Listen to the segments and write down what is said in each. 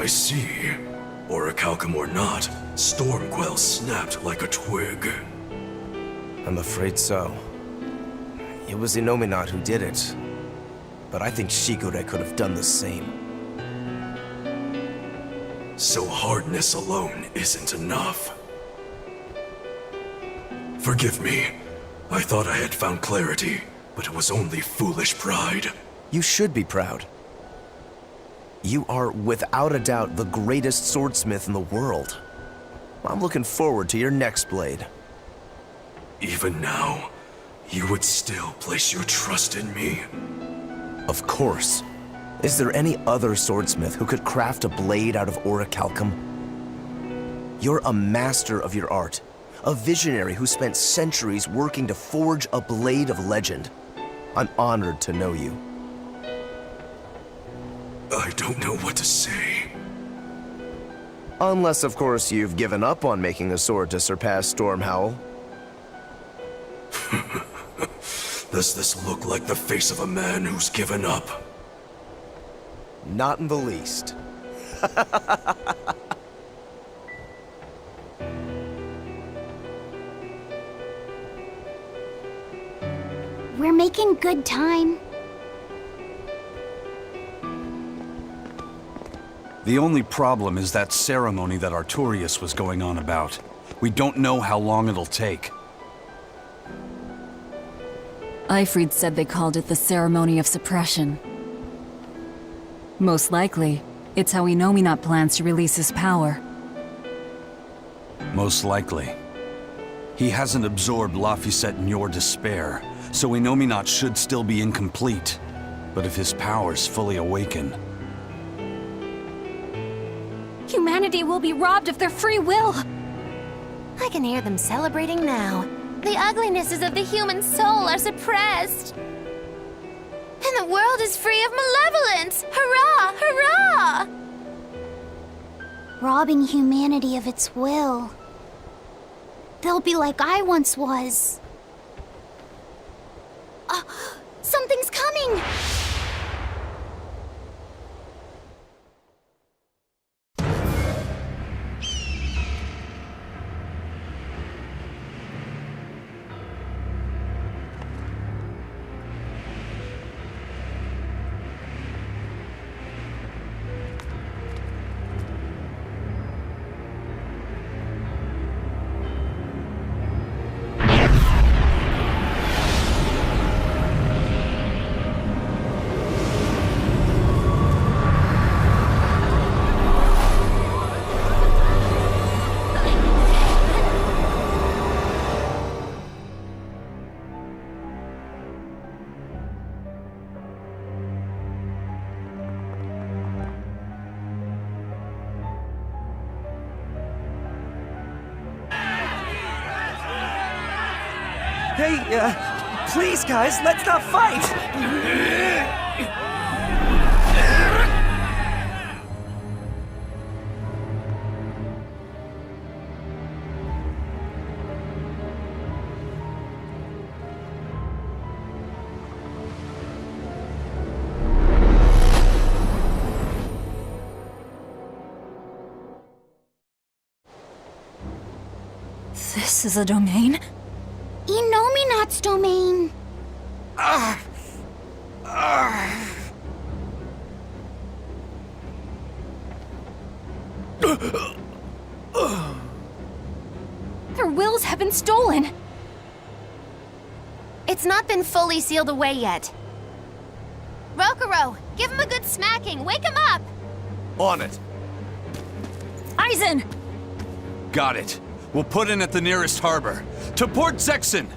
I see. Orichalcum or not, Stormquell snapped like a twig. I'm afraid so. It was Innominat who did it. But I think Shigure could have done the same. So hardness alone isn't enough. Forgive me. I thought I had found clarity, but it was only foolish pride. You should be proud. You are, without a doubt, the greatest swordsmith in the world. I'm looking forward to your next blade. Even now, you would still place your trust in me? Of course. Is there any other swordsmith who could craft a blade out of orichalcum? You're a master of your art, a visionary who spent centuries working to forge a blade of legend. I'm honored to know you. I don't know what to say. Unless, of course, you've given up on making a sword to surpass Stormhowl. Does this look like the face of a man who's given up? Not in the least. We're making good time. The only problem is that ceremony that Artorius was going on about. We don't know how long it'll take. Eifried said they called it the Ceremony of Suppression. Most likely, it's how Innominat plans to release his power. Most likely. He hasn't absorbed Laphicet in your despair, so Innominat should still be incomplete. But if his powers fully awaken... Humanity will be robbed of their free will! I can hear them celebrating now. The uglinesses of the human soul are suppressed. And the world is free of malevolence! Hurrah! Hurrah! Robbing humanity of its will. They'll be like I once was. Something's coming! Hey, please guys, let's not fight! This is a domain? Innominat's domain. Their wills have been stolen! It's not been fully sealed away yet. Rokuro, give him a good smacking. Wake him up! On it. Aizen! Got it. We'll put in at the nearest harbor. To Port Zexen!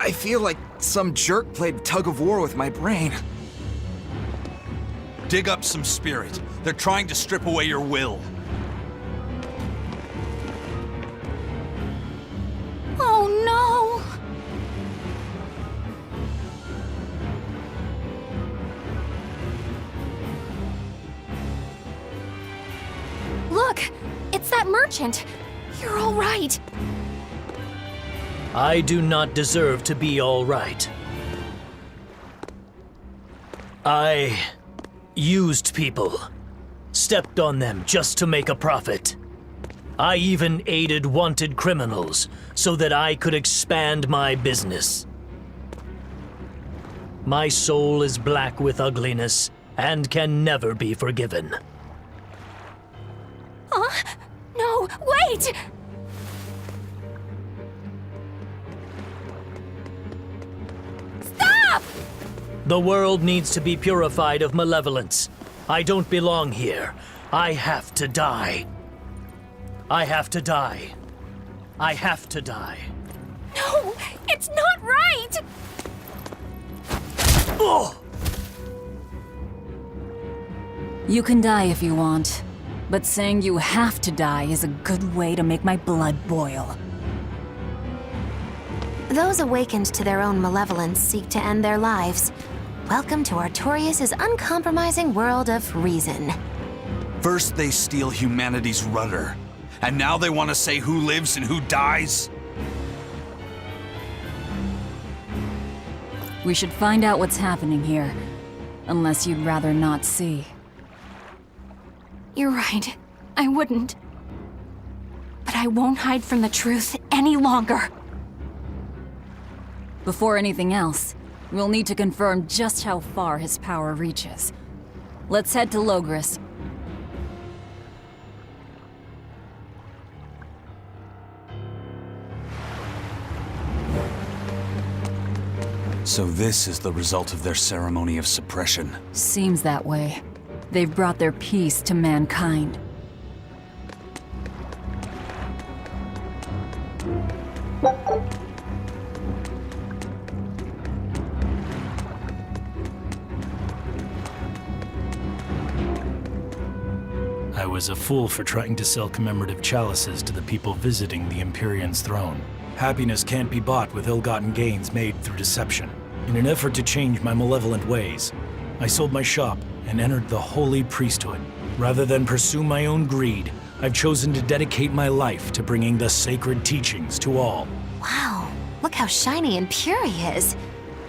I feel like some jerk played tug-of-war with my brain. Dig up some spirit. They're trying to strip away your will. Oh no! Look! It's that that merchant. You're all right. I do not deserve to be all right. I used people, stepped on them just to make a profit. I even aided wanted criminals so that I could expand my business. My soul is black with ugliness and can never be forgiven. No, wait! Stop! The world needs to be purified of malevolence. I don't belong here. I have to die. I have to die. I have to die. No, it's not right! Oh! You can die if you want, but saying you have to die is a good way to make my blood boil. Those awakened to their own malevolence seek to end their lives. Welcome to Artorias' uncompromising world of reason. First they steal humanity's rudder, and now they want to say who lives and who dies? We should find out what's happening here, unless you'd rather not see. You're right. I wouldn't. But I won't hide from the truth any longer. Before anything else, we'll need to confirm just how far his power reaches. Let's head to Logris. So this is the result of their ceremony of suppression. Seems that way. They've brought their peace to mankind. I was a fool for trying to sell commemorative chalices to the people visiting the Empyrean's throne. Happiness can't be bought with ill-gotten gains made through deception. In an effort to change my malevolent ways, I sold my shop and entered the holy priesthood. Rather than pursue my own greed, I've chosen to dedicate my life to bringing the sacred teachings to all. Wow, look how shiny and pure he is.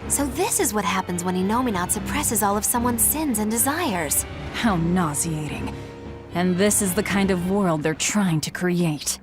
So this is what happens when Innominat suppresses all of someone's sins and desires. How nauseating. And this is the kind of world they're trying to create.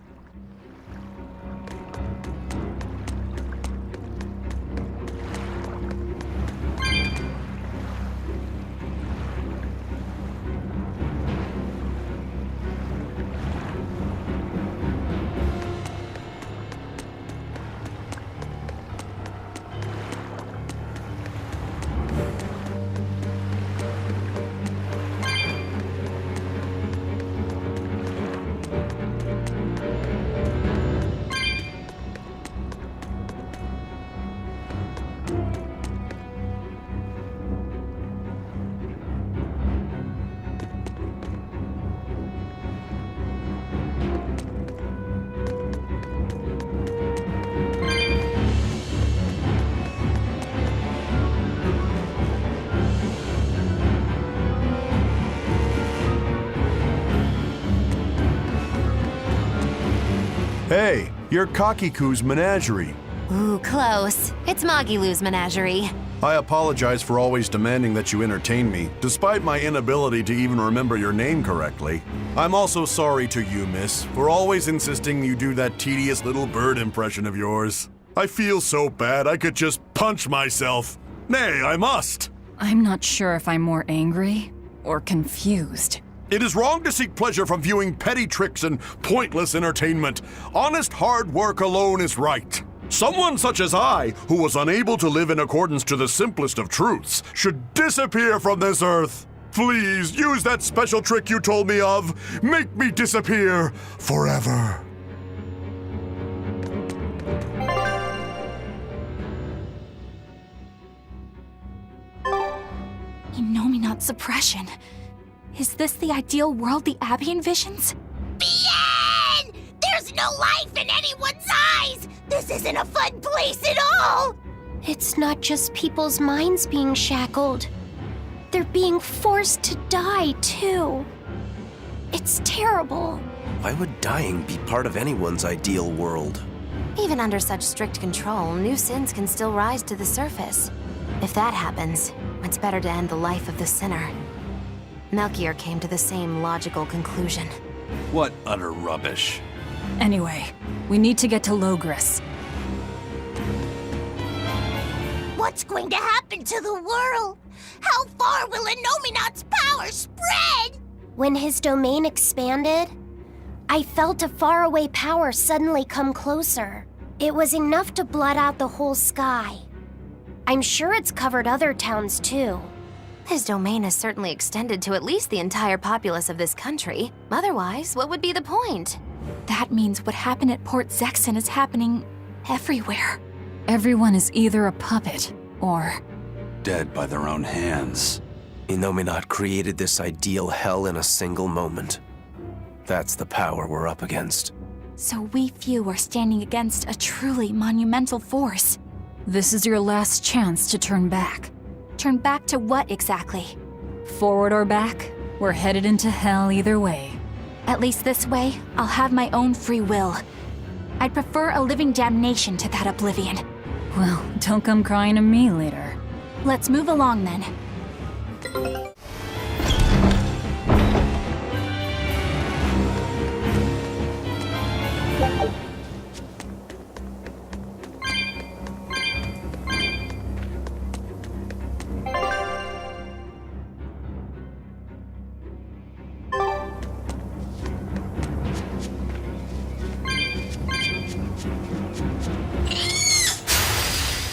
Hey, you're Kakiku's menagerie. Ooh, close. It's Magilu's menagerie. I apologize for always demanding that you entertain me, despite my inability to even remember your name correctly. I'm also sorry to you, miss, for always insisting you do that tedious little bird impression of yours. I feel so bad I could just punch myself. Nay, I must. I'm not sure if I'm more angry or confused. It is wrong to seek pleasure from viewing petty tricks and pointless entertainment. Honest hard work alone is right. Someone such as I, who was unable to live in accordance to the simplest of truths, should disappear from this earth. Please, use that special trick you told me of. Make me disappear forever. Innominat suppression. Is this the ideal world the Abbey envisions? Bien! There's no life in anyone's eyes! This isn't a fun place at all! It's not just people's minds being shackled. They're being forced to die, too. It's terrible. Why would dying be part of anyone's ideal world? Even under such strict control, new sins can still rise to the surface. If that happens, it's better to end the life of the sinner. Melchior came to the same logical conclusion. What utter rubbish. Anyway, we need to get to Logris. What's going to happen to the world? How far will Innominat's power spread? When his domain expanded, I felt a faraway power suddenly come closer. It was enough to blot out the whole sky. I'm sure it's covered other towns too. His domain has certainly extended to at least the entire populace of this country. Otherwise, what would be the point? That means what happened at Port Zexen is happening everywhere. Everyone is either a puppet, or... Dead by their own hands. Innominat created this ideal hell in a single moment. That's the power we're up against. So we few are standing against a truly monumental force. This is your last chance to turn back. Turn back to what exactly? Forward or back, we're headed into hell either way. At least this way, I'll have my own free will. I'd prefer a living damnation to that oblivion. Well, don't come crying to me later. Let's move along then.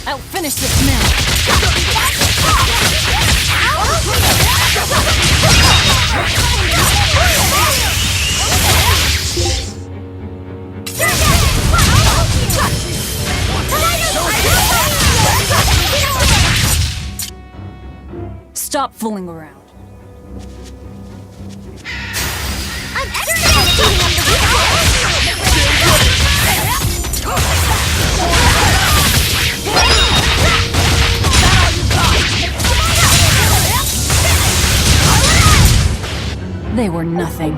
I'll finish this now! Stop fooling around. I'm excellent at beating up the They were nothing.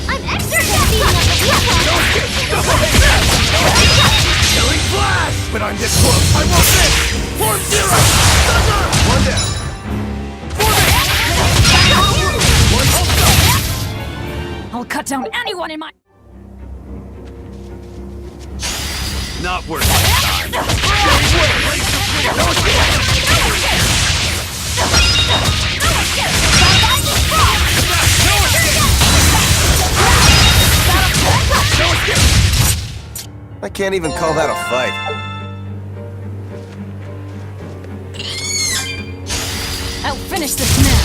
I'm excellent at beating up the Killing flash! But I'm this close, I won't miss! Form zero! Thunder! One down. I'll cut down anyone in my... Not worth my time. I can't even call that a fight. I'll finish this now!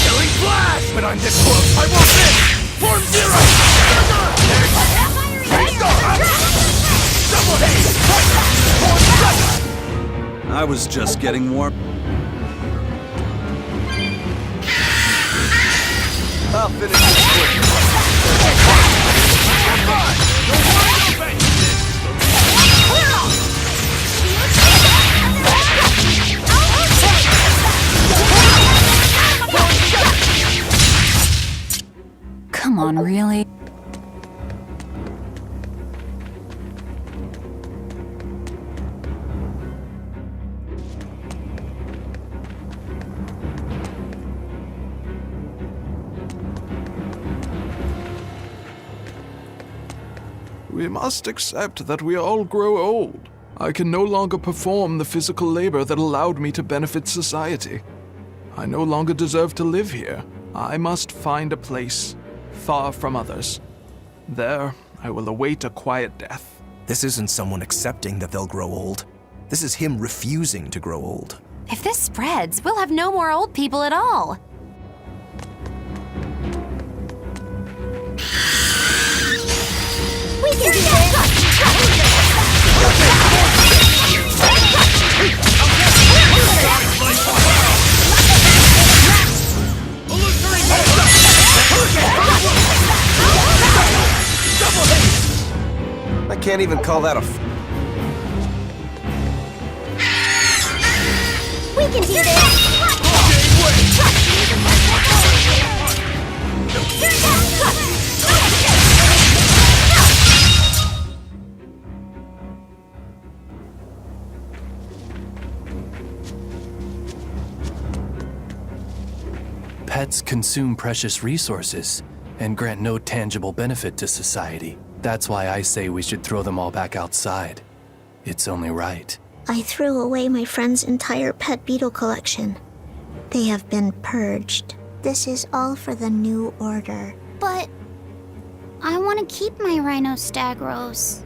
Killing flash! But I'm this close, I won't miss! Form zero! Double haze! I was just getting warm. I'll finish this quick. Come on, really? We must accept that we all grow old. I can no longer perform the physical labor that allowed me to benefit society. I no longer deserve to live here. I must find a place far from others. There, I will await a quiet death. This isn't someone accepting that they'll grow old. This is him refusing to grow old. If this spreads, we'll have no more old people at all. We can do this! can't even call that a We can do this! Pets consume precious resources and grant no tangible benefit to society. That's why I say we should throw them all back outside. It's only right. I threw away my friend's entire pet beetle collection. They have been purged. This is all for the new order. But I want to keep my rhinostagros.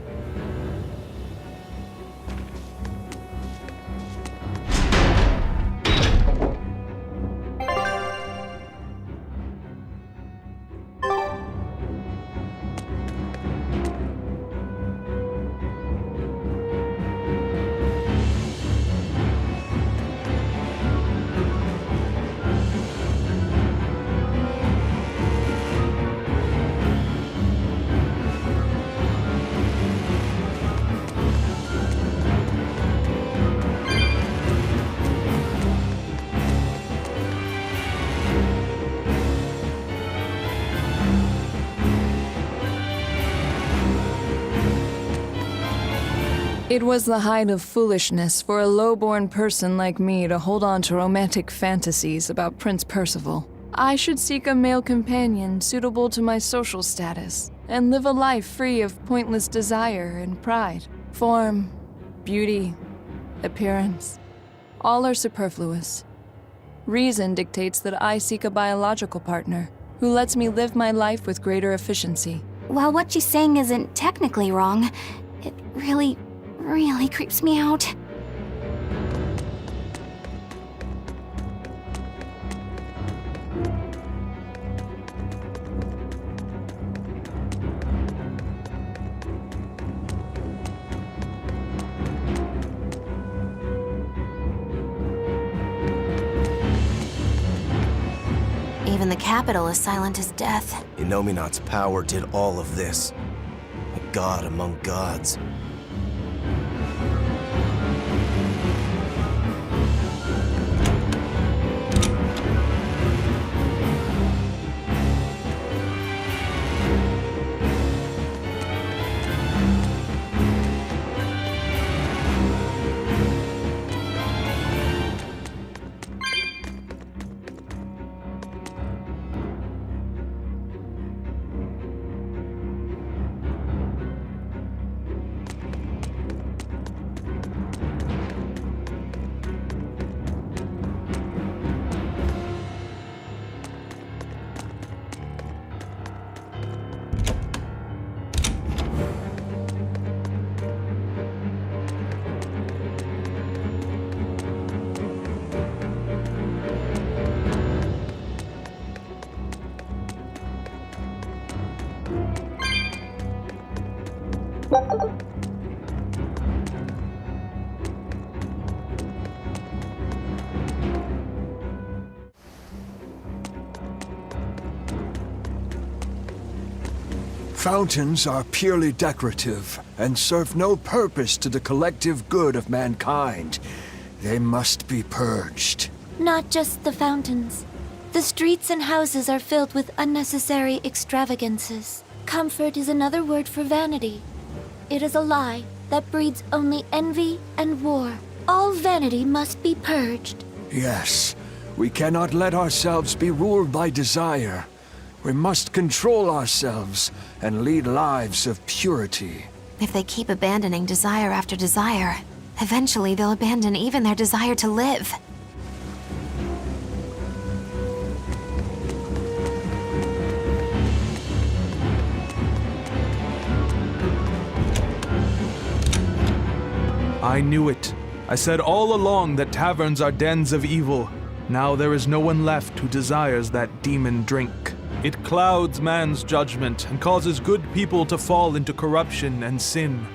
It was the height of foolishness for a low-born person like me to hold on to romantic fantasies about Prince Percival. I should seek a male companion suitable to my social status, and live a life free of pointless desire and pride. Form, beauty, appearance, all are superfluous. Reason dictates that I seek a biological partner who lets me live my life with greater efficiency. While what she's saying isn't technically wrong, it really creeps me out. Even the capital is silent as death. Innominat's power did all of this. A god among gods. Fountains are purely decorative and serve no purpose to the collective good of mankind. They must be purged. Not just the fountains. The streets and houses are filled with unnecessary extravagances. Comfort is another word for vanity. It is a lie that breeds only envy and war. All vanity must be purged. Yes, we cannot let ourselves be ruled by desire. We must control ourselves and lead lives of purity. If they keep abandoning desire after desire, eventually they'll abandon even their desire to live. I knew it. I said all along that taverns are dens of evil. Now there is no one left who desires that demon drink. It clouds man's judgment and causes good people to fall into corruption and sin.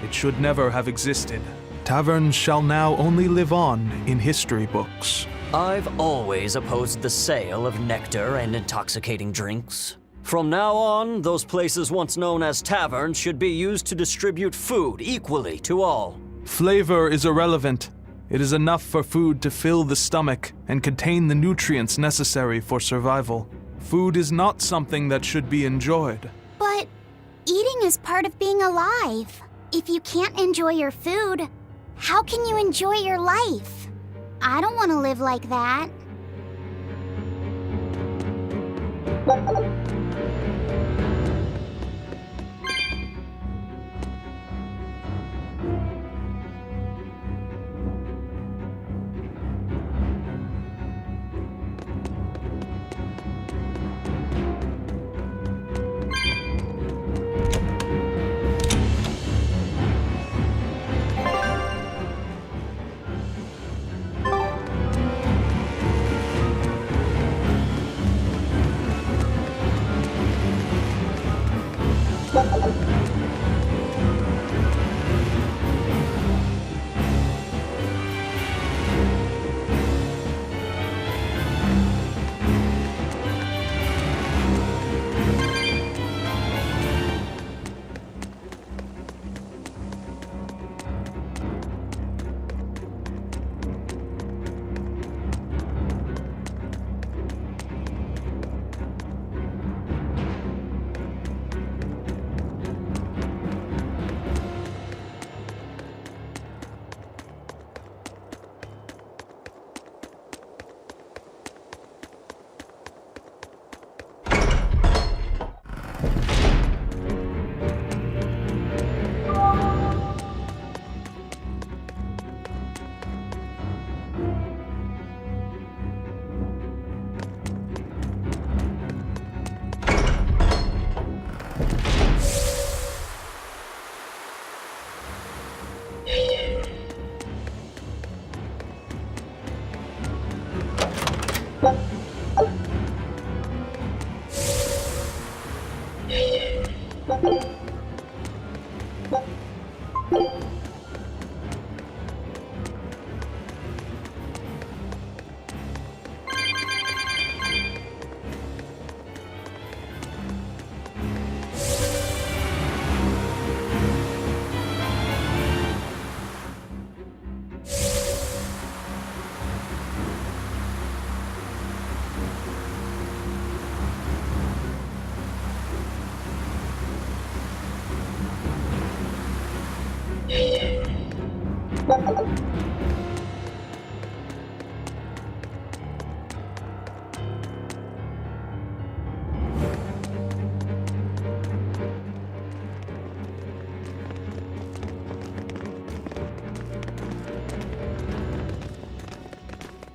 It should never have existed. Taverns shall now only live on in history books. I've always opposed the sale of nectar and intoxicating drinks. From now on, those places once known as taverns should be used to distribute food equally to all. Flavor is irrelevant. It is enough for food to fill the stomach and contain the nutrients necessary for survival. Food is not something that should be enjoyed. But eating is part of being alive. If you can't enjoy your food, how can you enjoy your life? I don't want to live like that.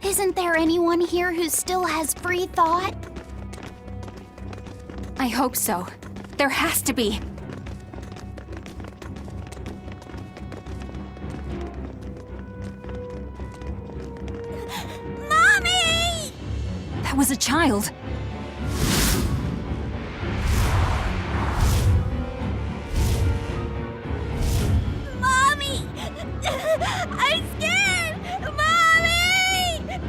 Isn't there anyone here who still has free thought? I hope so. There has to be. Mommy! That was a child. Mommy! I'm scared! Mommy!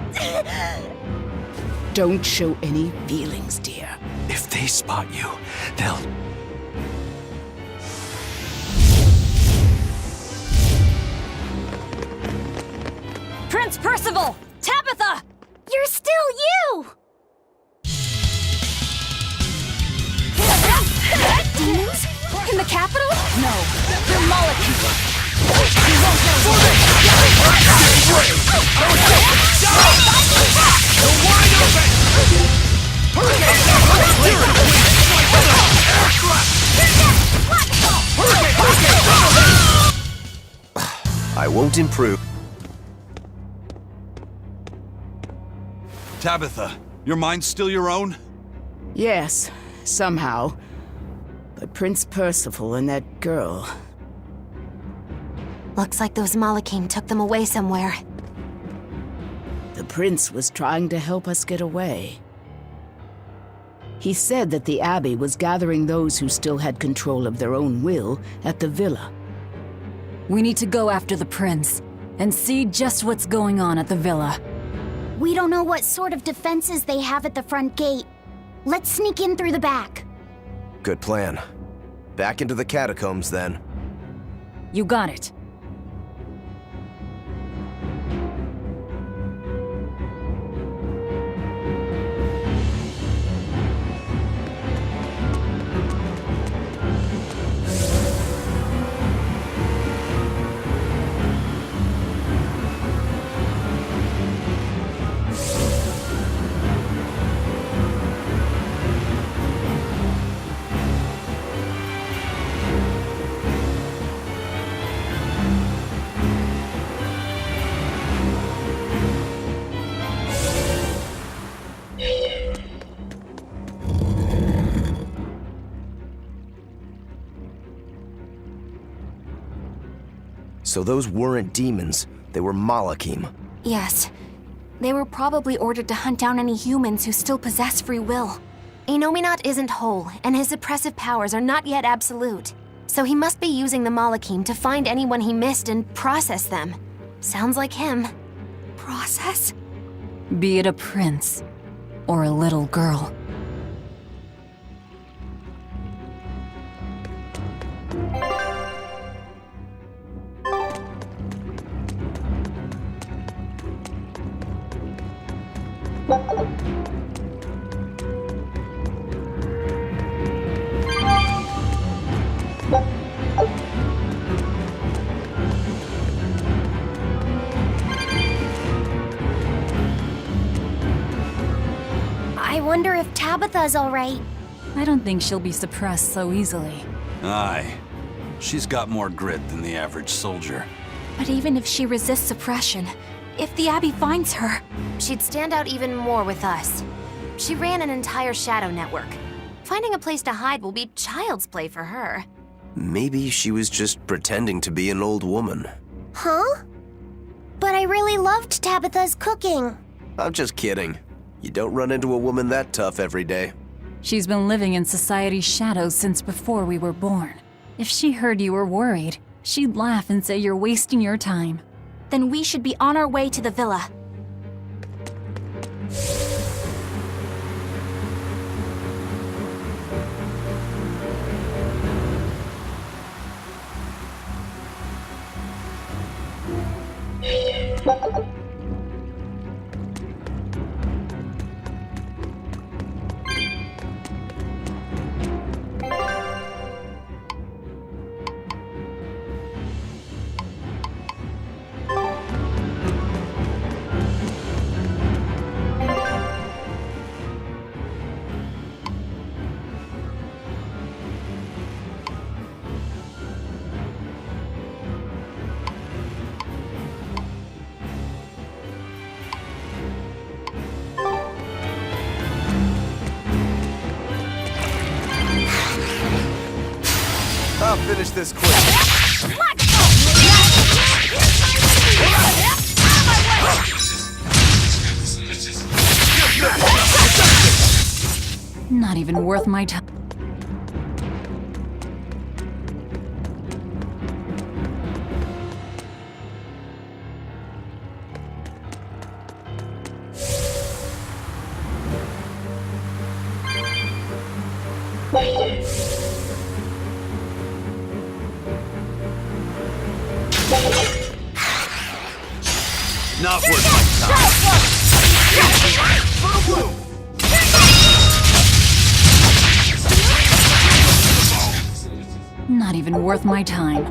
Don't show any feelings, dear. If they spot you, they'll... Prince Percival! Tabitha! You're still you! Demons? In the capital? No, they're molecules. I won't improve. Tabitha, your mind's still your own? Yes, somehow. But Prince Percival and that girl... Looks like those Malachim took them away somewhere. The prince was trying to help us get away. He said that the Abbey was gathering those who still had control of their own will at the villa. We need to go after the prince and see just what's going on at the villa. We don't know what sort of defenses they have at the front gate. Let's sneak in through the back. Good plan. Back into the catacombs, then. You got it. So those weren't demons, they were Malachim. Yes. They were probably ordered to hunt down any humans who still possess free will. Inominat isn't whole, and his suppressive powers are not yet absolute. So he must be using the Malachim to find anyone he missed and process them. Sounds like him. Process? Be it a prince or a little girl. I wonder if Tabitha's alright. I don't think she'll be suppressed so easily. Aye. She's got more grit than the average soldier. But even if she resists suppression, if the Abbey finds her, she'd stand out even more with us. She ran an entire shadow network. Finding a place to hide will be child's play for her. Maybe she was just pretending to be an old woman. Huh? But I really loved Tabitha's cooking. I'm just kidding. You don't run into a woman that tough every day. She's been living in society's shadows since before we were born. If she heard you were worried, she'd laugh and say you're wasting your time. Then we should be on our way to the villa. I'll finish this quick. Not even worth my time. Not worth my time. Not even worth my time.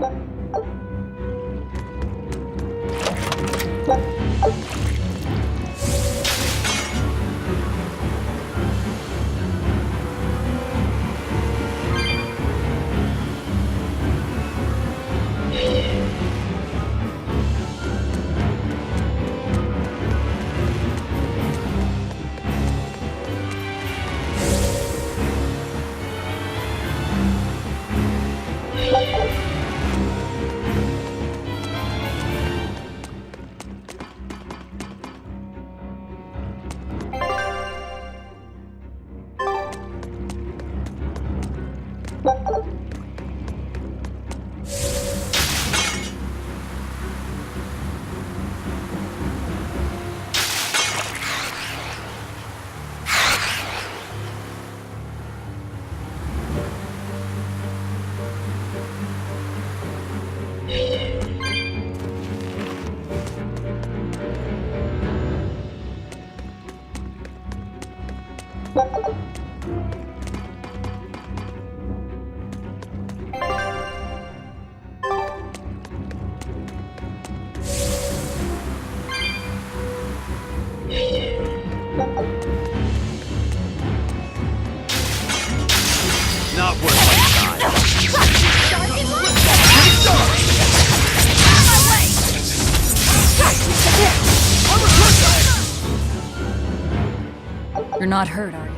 not hurt, are you?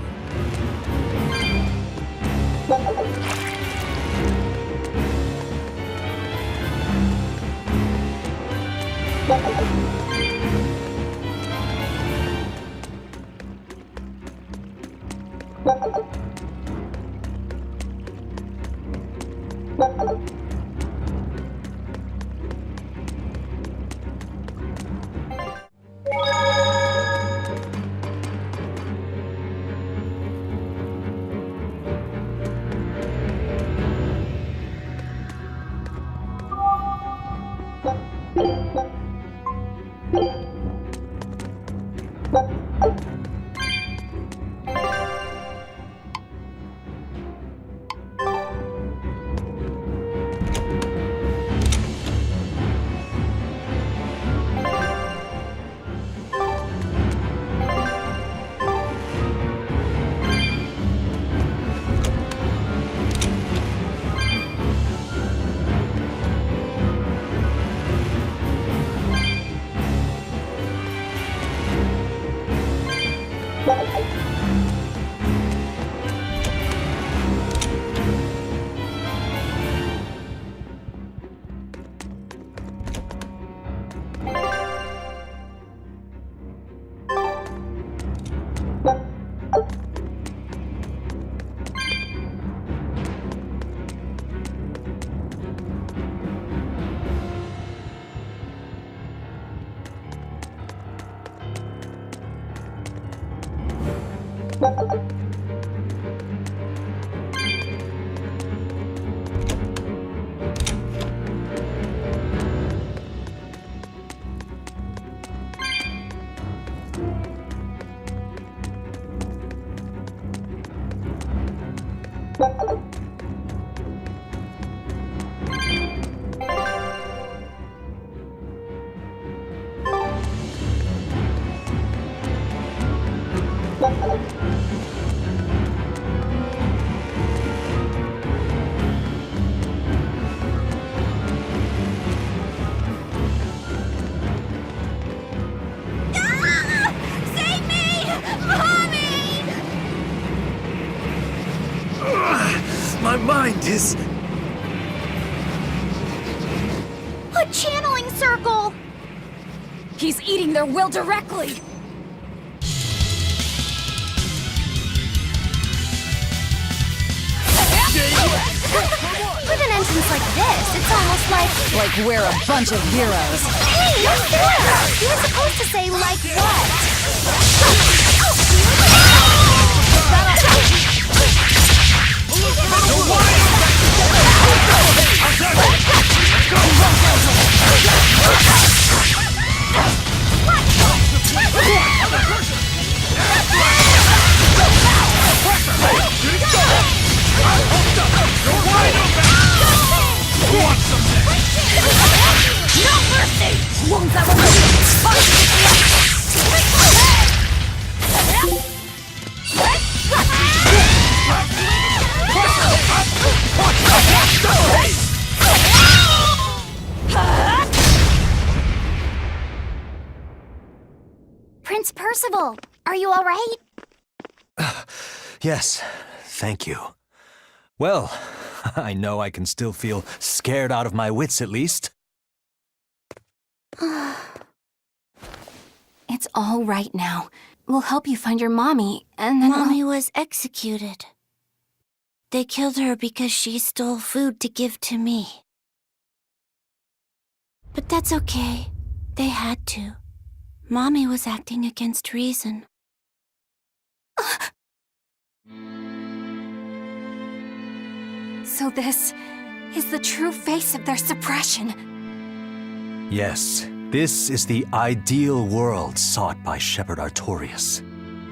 My mind is... A channeling circle! He's eating their will directly! With an entrance like this, it's almost like... Like we're a bunch of heroes. Hey, no fair! You were supposed to say, like what? Prince Percival, are you all right? Yes, thank you. Well, I know I can still feel scared out of my wits at least. It's all right now. We'll help you find your mommy, and then Mommy was executed. They killed her because she stole food to give to me. But that's okay. They had to. Mommy was acting against reason. So this is the true face of their suppression. Yes, this is the ideal world sought by Shepherd Artorias.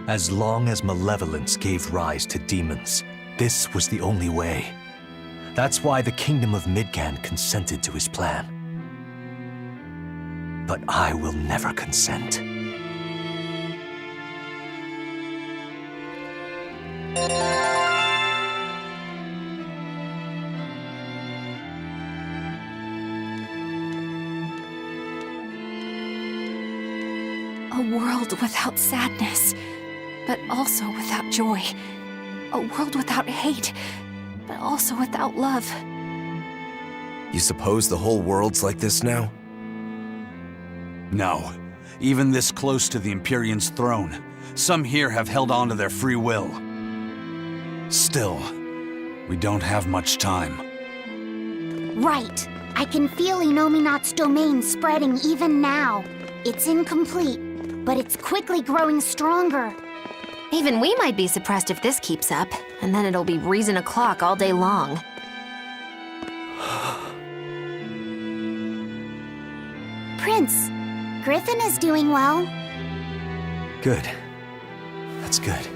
As long as malevolence gave rise to demons, this was the only way. That's why the Kingdom of Midgand consented to his plan. But I will never consent. A world without sadness. but also without joy. A world without hate, but also without love. You suppose the whole world's like this now? No. Even this close to the Empyrean's throne, some here have held on to their free will. Still, we don't have much time. Right. I can feel Inominat's domain spreading even now. It's incomplete, but it's quickly growing stronger. Even we might be suppressed if this keeps up, and then it'll be reason o'clock all day long. Prince, Griffin is doing well. Good. That's good.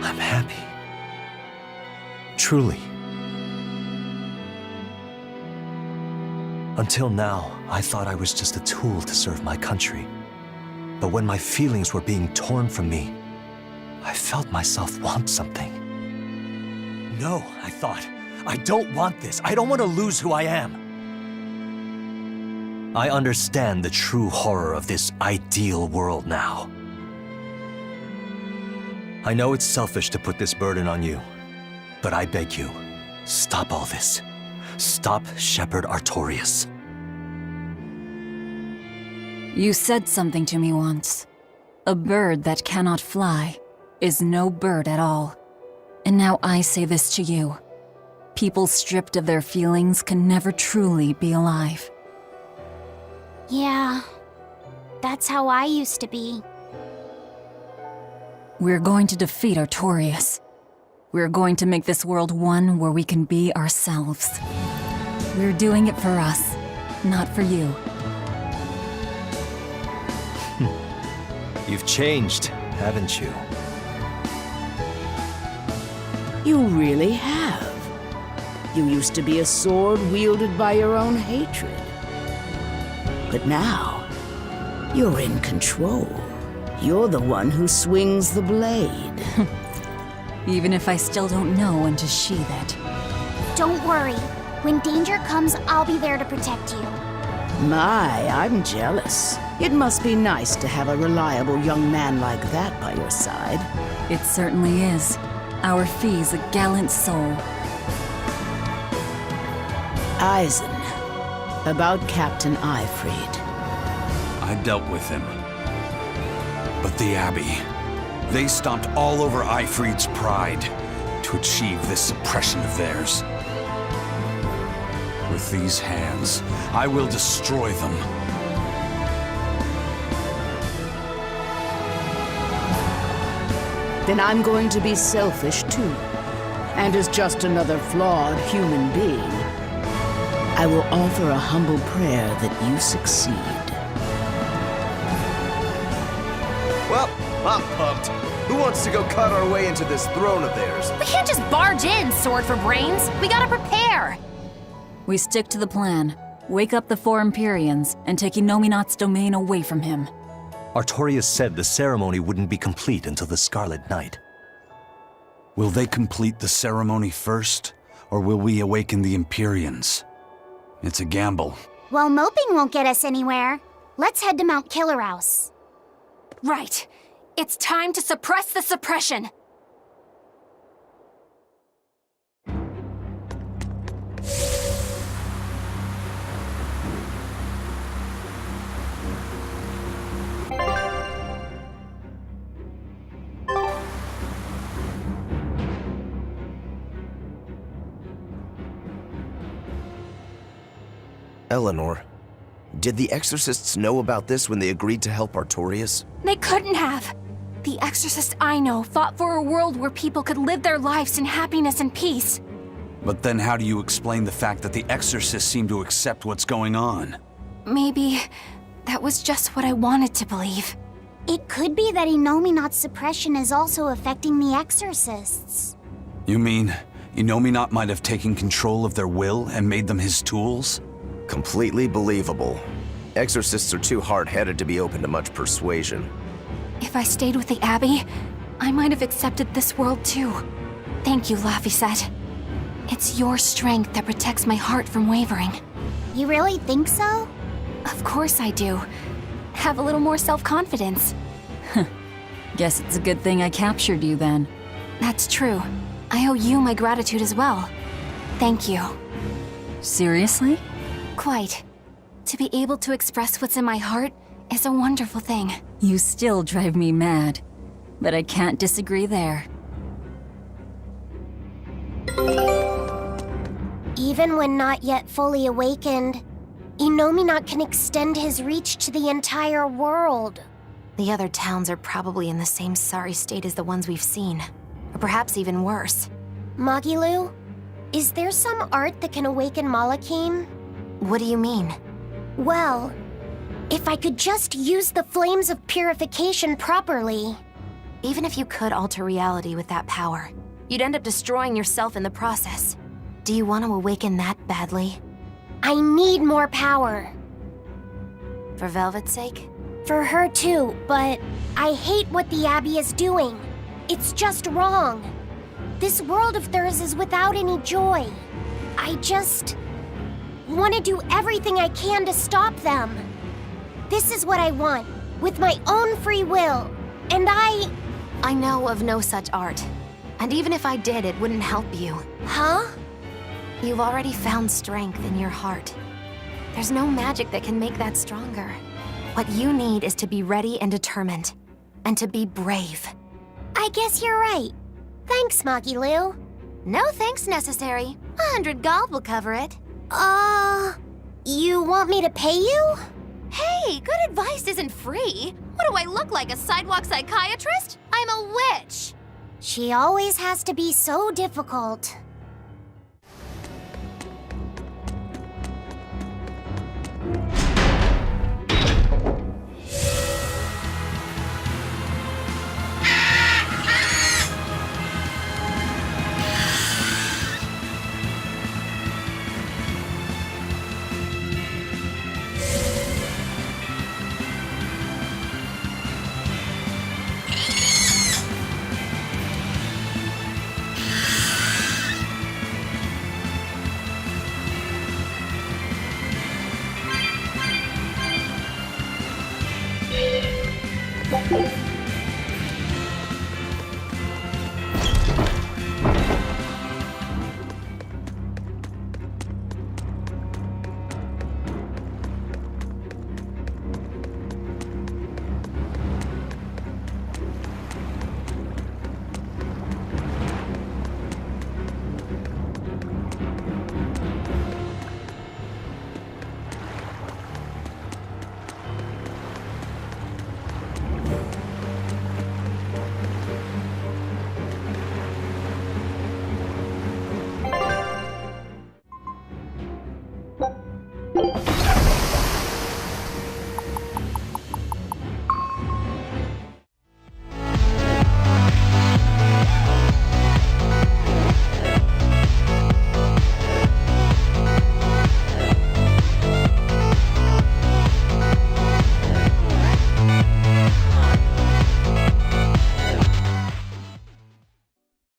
I'm happy. Truly. Until now, I thought I was just a tool to serve my country. But when my feelings were being torn from me, I felt myself want something. No, I thought. I don't want this. I don't want to lose who I am. I understand the true horror of this ideal world now. I know it's selfish to put this burden on you, but I beg you, stop all this. Stop Shepherd Artorias. You said something to me once. A bird that cannot fly is no bird at all. And now I say this to you. People stripped of their feelings can never truly be alive. Yeah, that's how I used to be. We're going to defeat Artorias. We're going to make this world one where we can be ourselves. We're doing it for us, not for you. You've changed, haven't you? You really have. You used to be a sword wielded by your own hatred. But now, you're in control. You're the one who swings the blade. Even if I still don't know when to sheathe it. Don't worry. When danger comes, I'll be there to protect you. My, I'm jealous. It must be nice to have a reliable young man like that by your side. It certainly is. Our Fee's a gallant soul. Eisen, about Captain Eifried. I dealt with him. But the Abbey, they stomped all over Eifried's pride to achieve this suppression of theirs. With these hands, I will destroy them. Then I'm going to be selfish too. And as just another flawed human being, I will offer a humble prayer that you succeed. Well, I'm pumped. Who wants to go cut our way into this throne of theirs? We can't just barge in, Sword for Brains. We gotta prepare. We stick to the plan. Wake up the 4 Empyreans and take Inominat's domain away from him. Artorias said the ceremony wouldn't be complete until the Scarlet Night. Will they complete the ceremony first, or will we awaken the Empyreans? It's a gamble. Well, moping won't get us anywhere. Let's head to Mount Killerhouse. Right. It's time to suppress the suppression. Eleanor, did the Exorcists know about this when they agreed to help Artorias? They couldn't have. The exorcist I know fought for a world where people could live their lives in happiness and peace. But then how do you explain the fact that the Exorcists seem to accept what's going on? Maybe that was just what I wanted to believe. It could be that Inominat's suppression is also affecting the exorcists. You mean Inominat might have taken control of their will and made them his tools? Completely believable. Exorcists are too hard-headed to be open to much persuasion. If I stayed with the Abbey, I might have accepted this world too. Thank you, Laphicet. It's your strength that protects my heart from wavering. You really think so? Of course I do. have a little more self-confidence. Guess it's a good thing I captured you then. That's true. I owe you my gratitude as well. Thank you. Seriously? Quite. To be able to express what's in my heart is a wonderful thing. You still drive me mad, but I can't disagree there. Even when not yet fully awakened, Innominat can extend his reach to the entire world. The other towns are probably in the same sorry state as the ones we've seen. Or perhaps even worse. Magilu, is there some art that can awaken Malakim? What do you mean? Well, if I could just use the flames of purification properly. Even if you could alter reality with that power, you'd end up destroying yourself in the process. Do you want to awaken that badly? I need more power. For Velvet's sake? For her too, but I hate what the Abbey is doing. It's just wrong. This world of theirs is without any joy. I just want to do everything I can to stop them. This is what I want, with my own free will, and I know of no such art. And even if I did, it wouldn't help you. Huh? You've already found strength in your heart. There's no magic that can make that stronger. What you need is to be ready and determined. And to be brave. I guess you're right. Thanks, Magilu. No thanks necessary. 100 gold will cover it. You want me to pay you? Hey, good advice isn't free. What do I look like, a sidewalk psychiatrist? I'm a witch. She always has to be so difficult.